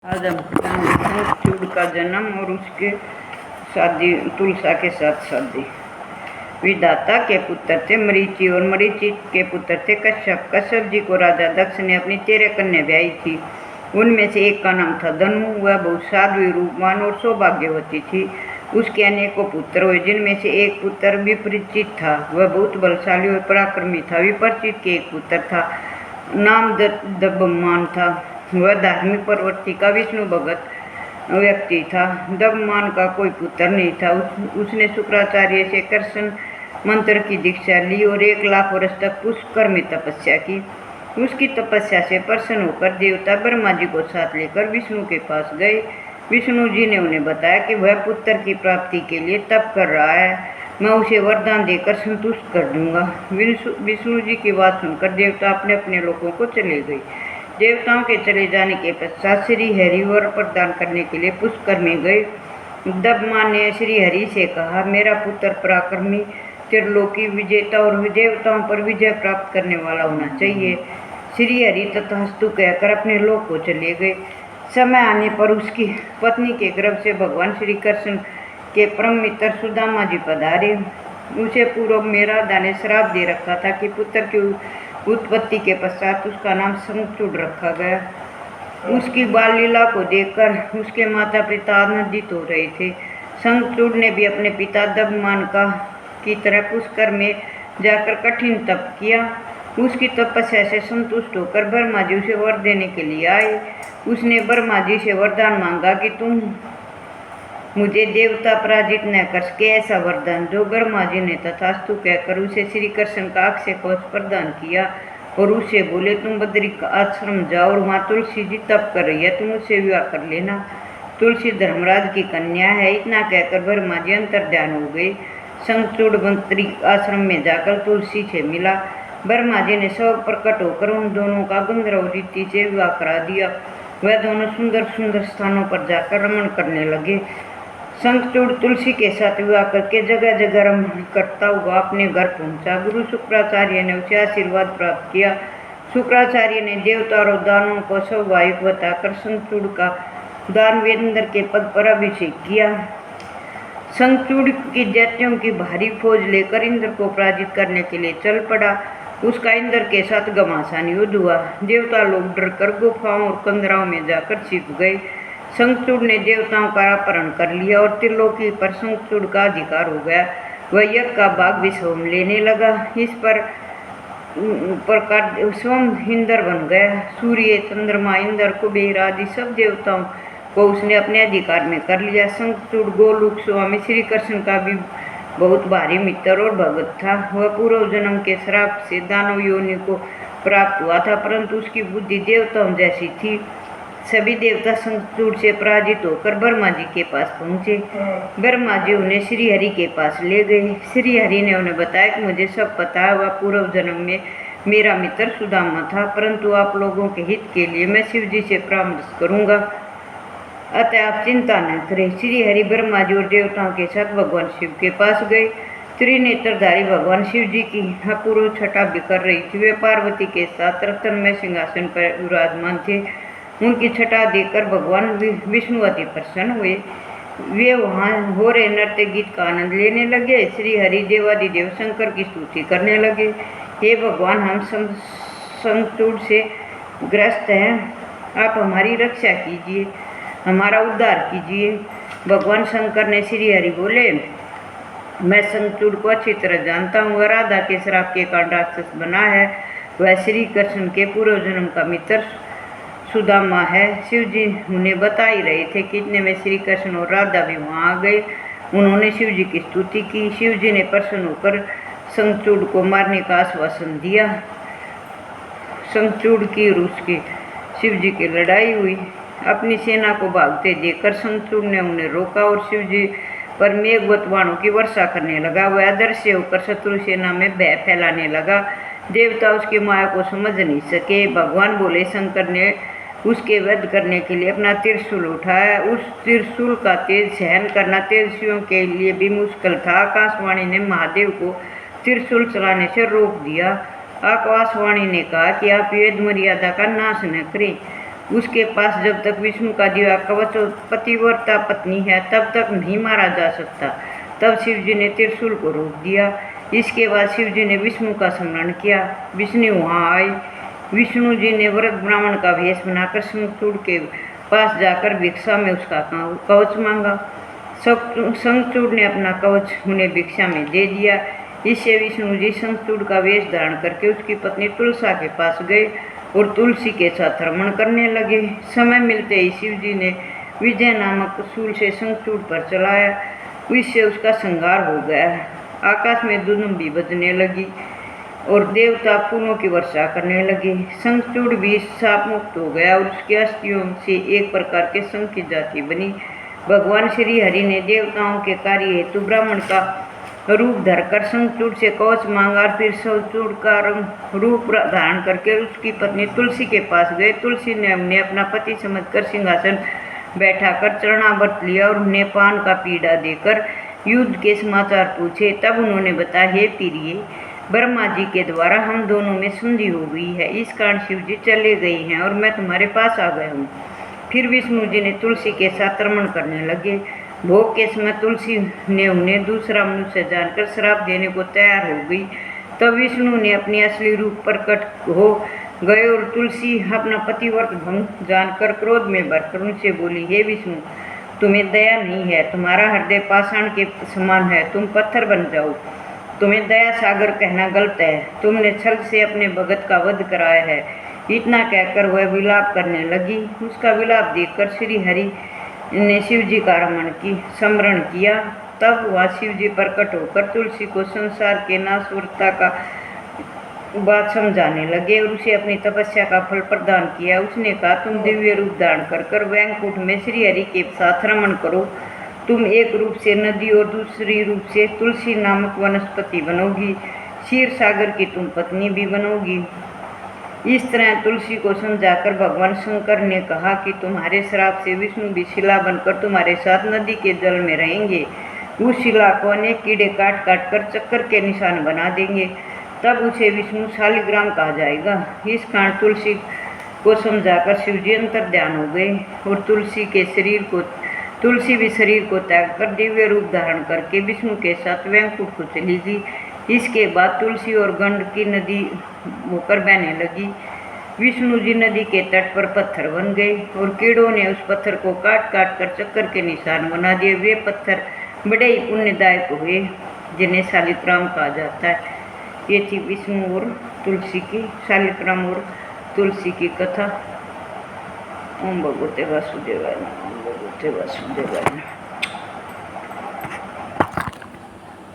आज हम बताएंगे चूड़ का जन्म और उसके शादी तुलसा के साथ शादी। विधाता के पुत्र थे मरीचि और मरीचि के पुत्र थे कश्यप। कश्यप जी को राजा दक्ष ने अपनी 13 कन्या ब्याही थी। उनमें से एक का नाम था धनु। वह बहुत साध्वी, रूपवान और सौभाग्यवती थी। उसके अनेकों पुत्र हुए, जिनमें से एक पुत्र विपरीचित था। वह बहुत बलशाली और पराक्रमी था। विपरीचित के एक पुत्र था, नाम दबमान था। वह धार्मिक प्रवृत्ति का विष्णु भगत व्यक्ति था। दबमान का कोई पुत्र नहीं था। उसने शुक्राचार्य से कृष्ण मंत्र की दीक्षा ली और 1 लाख वर्ष तक पुष्कर में तपस्या की। उसकी तपस्या से प्रसन्न होकर देवता ब्रह्मा जी को साथ लेकर विष्णु के पास गए। विष्णु जी ने उन्हें बताया कि वह पुत्र की प्राप्ति के लिए तप कर रहा है। मैं उसे वरदान देकर संतुष्ट कर दूंगा। विष्णु जी की बात सुनकर देवता अपने अपने लोगों को चले गए। देवताओं के चले जाने के पश्चात श्री हरि वर प्रदान करने के लिए पुष्कर में गए। दबमान ने श्री हरि से कहा, मेरा पुत्र पराक्रमी, त्रिलोकी विजेता और देवताओं पर विजय प्राप्त करने वाला होना चाहिए। श्री हरि तथास्तु कहकर अपने लोक को चले गए। समय आने पर उसकी पत्नी के गर्भ से भगवान श्री कृष्ण के परम मित्र सुदामा जी पधारे। उसे पूर्व में राधा ने श्राप दे रखा था कि पुत्र की उत्पत्ति के पश्चात उसका नाम शंखचूड़ रखा गया। उसकी बाल लीला को देखकर उसके माता पिता आनंदित हो रहे थे। शंखचूड़ ने भी अपने पिता दबमान की तरह पुष्कर में जाकर कठिन तप किया। उसकी तपस्या से संतुष्ट होकर ब्रह्मा जी उसे वर देने के लिए आए। उसने ब्रह्मा जी से वरदान मांगा कि तुम मुझे देवता पराजित न कर सके ऐसा वरदान दो। ब्रह्मा जी ने तथास्तु कहकर उसे श्री कृष्ण का अक्षय कवच प्रदान किया और उससे बोले, तुम बद्री का आश्रम जाओ और वहाँ तुलसी जी तप कर रही है, तुम उससे विवाह कर लेना। तुलसी धर्मराज की कन्या है। इतना कहकर ब्रह्मा जी अंतर्ध्यान हो गए। शंखचूड़ बद्री आश्रम में जाकर तुलसी से मिला। ब्रह्मा जी ने सब प्रकट होकर उन दोनों का गंधर्व रीति से विवाह करा दिया। वह दोनों सुंदर सुंदर स्थानों पर जाकर रमण करने लगे। शंखचूड़ तुलसी के साथ विवाह करके जगह जगह रमण करता हुआ अपने घर पहुंचा। गुरु शुक्राचार्य ने उसे आशीर्वाद प्राप्त किया। शुक्राचार्य ने देवता और दानवों को स्वाभाविक बताकर शंखचूड़ का दानवेंद्र के पद पर अभिषेक किया। शंखचूड़ की दैत्यों की भारी फौज लेकर इंद्र को पराजित करने के लिए चल पड़ा। उसका इंद्र के साथ घमासान युद्ध हुआ। देवता लोग डरकर गुफाओं और कंदराओं में जाकर छिप गए। शंखचूड़ ने देवताओं का अपहरण कर लिया और त्रिलोकी पर शंखचूड़ का अधिकार हो गया। वह यज्ञ का भाग भी स्वयं लेने लगा। इस प्रकार स्वयं इंद्र बन गया। सूर्य, चंद्रमा, इंद्र, कुबेर आदि सब देवताओं को उसने अपने अधिकार में कर लिया। शंखचूड़ गोलोक स्वामी श्री कृष्ण का भी बहुत भारी मित्र और भगत था। वह पूर्व जन्म के श्राप से दानव योनि को प्राप्त हुआ था, परंतु उसकी बुद्धि देवताओं जैसी थी। सभी देवता शंखचूड़ से पराजित होकर ब्रह्मा जी के पास पहुँचे। ब्रह्मा जी उन्हें श्री हरि के पास ले गए। श्री हरि ने उन्हें बताया कि मुझे सब पता है। वह पूर्व जन्म में मेरा मित्र सुदामा था, परंतु आप लोगों के हित के लिए मैं शिव जी से परामर्श करूँगा, अतः आप चिंता न करें। श्री हरि ब्रह्मा जी और देवताओं के साथ भगवान शिव के पास गए। त्रिनेत्रधारी भगवान शिव जी की अपूर्व छटा बिखर रही थी। वे पार्वती के साथ रत्नमय सिंहासन पर विराजमान थे। उनकी छटा देखकर भगवान विष्णु अति प्रसन्न हुए। वे वहाँ हो रहे नृत्य गीत का आनंद लेने लगे। श्री हरि देवादिदेव शंकर की स्तुति करने लगे। हे भगवान, हम शंखचूड़ से ग्रस्त हैं, आप हमारी रक्षा कीजिए, हमारा उद्धार कीजिए। भगवान शंकर ने श्री हरि बोले, मैं शंखचूड़ को अच्छी तरह जानता हूँ। वह राधा के श्राप के कारण राक्षस बना है। वह श्री कृष्ण के पूर्व जन्म का मित्र सुदामा है। शिव जी उन्हें बता ही रहे थे कि इतने में श्री कृष्ण और राधा भी वहाँ आ गए। उन्होंने शिव जी की स्तुति की। शिव जी ने प्रसन्न होकर शंखचूड़ को मारने का आश्वासन दिया। शंखचूड़ की और उसकी शिव जी की लड़ाई हुई। अपनी सेना को भागते देखकर शंखचूड़ ने उन्हें रोका और शिव जी पर मेघवत बाणों की वर्षा करने लगा। वह अदृश्य होकर शत्रु सेना में भय फैलाने लगा। देवता उसकी माया को समझ नहीं सके। भगवान बोले, शंकर ने उसके वध करने के लिए अपना त्रिशूल उठाया। उस त्रिशूल का तेज सहन करना तेजस्वियों के लिए भी मुश्किल था। आकाशवाणी ने महादेव को त्रिशूल चलाने से रोक दिया। आकाशवाणी ने कहा कि आप वेद मर्यादा का नाश न करें। उसके पास जब तक विष्णु का दिया कवच और पतिव्रता पत्नी है तब तक नहीं मारा जा सकता। तब शिव जी ने त्रिशूल को रोक दिया। इसके बाद शिव जी ने विष्णु का स्मरण किया। विष्णु वहाँ आए। विष्णु जी ने व्रत ब्राह्मण का वेश बनाकर शंखचूड़ के पास जाकर भिक्षा में उसका कवच मांगा। शंखचूड़ ने अपना कवच उन्हें भिक्षा में दे दिया। इससे विष्णु जी शंखचूड़ का वेश धारण करके उसकी पत्नी तुलसा के पास गए और तुलसी के साथ रमण करने लगे। समय मिलते ही शिव जी ने विजय नामक शूल से शंखचूड़ पर चलाया। इससे उसका संहार हो गया। आकाश में दुदुम्बी बजने लगी और देवता फूलों की वर्षा करने लगे। शंखचूड़ भी शाप मुक्त हो गया और उसकी अस्थियों से एक प्रकार के शंख की जाति बनी। भगवान श्री हरि ने देवताओं के कार्य हेतु ब्राह्मण का रूप धरकर शंखचूड़ से कवच मांगा और फिर शंखचूड़ का रूप धारण करके उसकी पत्नी तुलसी के पास गए। तुलसी ने उन्हें अपना पति समझकर सिंहासन बैठाकर चरणाव्रत लिया और उन्हें पान का पीड़ा देकर युद्ध के समाचार पूछे। तब उन्होंने बताया, हे प्रिय, ब्रह्मा जी के द्वारा हम दोनों में संधि हो गई है। इस कारण शिव जी चले गए हैं और मैं तुम्हारे पास आ गया हूँ। फिर विष्णु जी ने तुलसी के साथ रमण करने लगे। भोग के समय तुलसी ने उन्हें दूसरा मनुष्य जानकर श्राप देने को तैयार हो गई। तब विष्णु ने अपनी असली रूप प्रकट हो गए और तुलसी अपना पतिव्रत भंग जानकर क्रोध में भरकर उनसे बोली, हे विष्णु, तुम्हें दया नहीं है, तुम्हारा हृदय पाषाण के समान है, तुम पत्थर बन जाओ। तुम्हें दया सागर कहना गलत है, तुमने छल से अपने भगत का वध कराया है। इतना कहकर वह विलाप करने लगी। उसका विलाप देखकर श्री हरि ने शिव जी का स्मरण किया। तब वह शिव जी प्रकट होकर तुलसी को संसार के नाशवरता का बात समझाने लगे और उसे अपनी तपस्या का फल प्रदान किया। उसने कहा, तुम दिव्य रूप धारण कर वैकुंठ में श्री हरि के साथ रमण करो। तुम एक रूप से नदी और दूसरी रूप से तुलसी नामक वनस्पति बनोगी। क्षीर सागर की तुम पत्नी भी बनोगी। इस तरह तुलसी को समझाकर भगवान शंकर ने कहा कि तुम्हारे श्राप से विष्णु भी शिला बनकर तुम्हारे साथ नदी के जल में रहेंगे। उस शिला को अनेक कीड़े काट काट कर चक्कर के निशान बना देंगे। तब उसे विष्णु शालिग्राम कहा जाएगा। इस कारण तुलसी को समझाकर शिवजी अंतर्ध्यान हो गए और तुलसी भी शरीर को त्याग कर दिव्य रूप धारण करके विष्णु के साथ वैकुंठ को चली गई। इसके बाद तुलसी और गंडकी नदी होकर बहने लगी। विष्णु जी नदी के तट पर पत्थर बन गए और कीड़ों ने उस पत्थर को काट काट कर चक्कर के निशान बना दिए। वे पत्थर बड़े ही पुण्यदायक हुए, जिन्हें शालिग्राम कहा जाता है। ये थी विष्णु और तुलसी की, शालिग्राम और तुलसी की कथा। ओम भगवते वासुदेवाय नमः। ओम भगवते वासुदेवाय नमः।